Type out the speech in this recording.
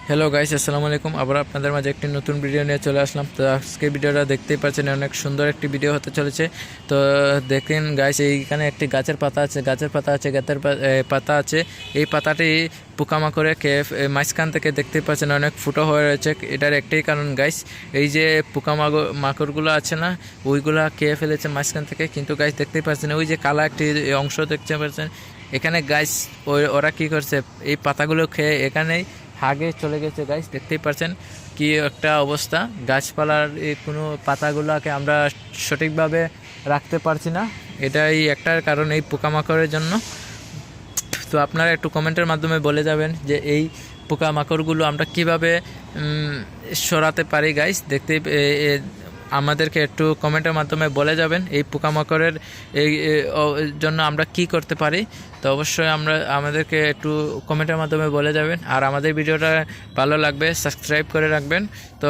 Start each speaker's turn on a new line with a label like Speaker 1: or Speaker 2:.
Speaker 1: Hello guys, আসসালামু আলাইকুম। আবার আপনাদের মাঝে একটি নতুন ভিডিও নিয়ে চলে আসলাম। তো আজকে ভিডিওটা দেখতেই পাচ্ছেন, অনেক সুন্দর একটি ভিডিও হতে চলেছে। তো দেখেন গাইস, এইখানে একটি গাছের পাতা আছে, গাছের পাতা আছে। এই পাতাটি পোকামাকড়ে খেয়ে মাঝখান থেকে দেখতে পাচ্ছেন অনেক ফুটো হয়ে রয়েছে। এটার একটাই কারণ গাইস, এই যে মাকড়গুলো আছে না, ওইগুলা খেয়ে ফেলেছে মাঝখান থেকে। কিন্তু গাইস দেখতেই পাচ্ছেন ওই যে কালা একটি অংশ দেখতে পাচ্ছেন এখানে গাইস, ওরা কি করছে, এই পাতাগুলো খেয়ে এখানেই আগে চলে গেছে গাইস। দেখতেই পাচ্ছেন কি একটা অবস্থা, গাছপালার এই কোনো পাতাগুলোকে আমরা সঠিকভাবে রাখতে পারছি না। এটাই একটার কারণ, এই পোকামাকড়ের জন্য। তো আপনারা একটু কমেন্টের মাধ্যমে বলে যাবেন যে এই পোকামাকড়গুলো আমরা কিভাবে সরাতে পারি গাইস। আমাদেরকে একটু কমেন্টের মাধ্যমে বলে যাবেন এই পোকামাকড়ের এই জন্য আমরা কি করতে পারি। তো অবশ্যই আমাদেরকে একটু কমেন্টের মাধ্যমে বলে যাবেন। আর আমাদের ভিডিওটা ভালো লাগবে সাবস্ক্রাইব করে রাখবেন। তো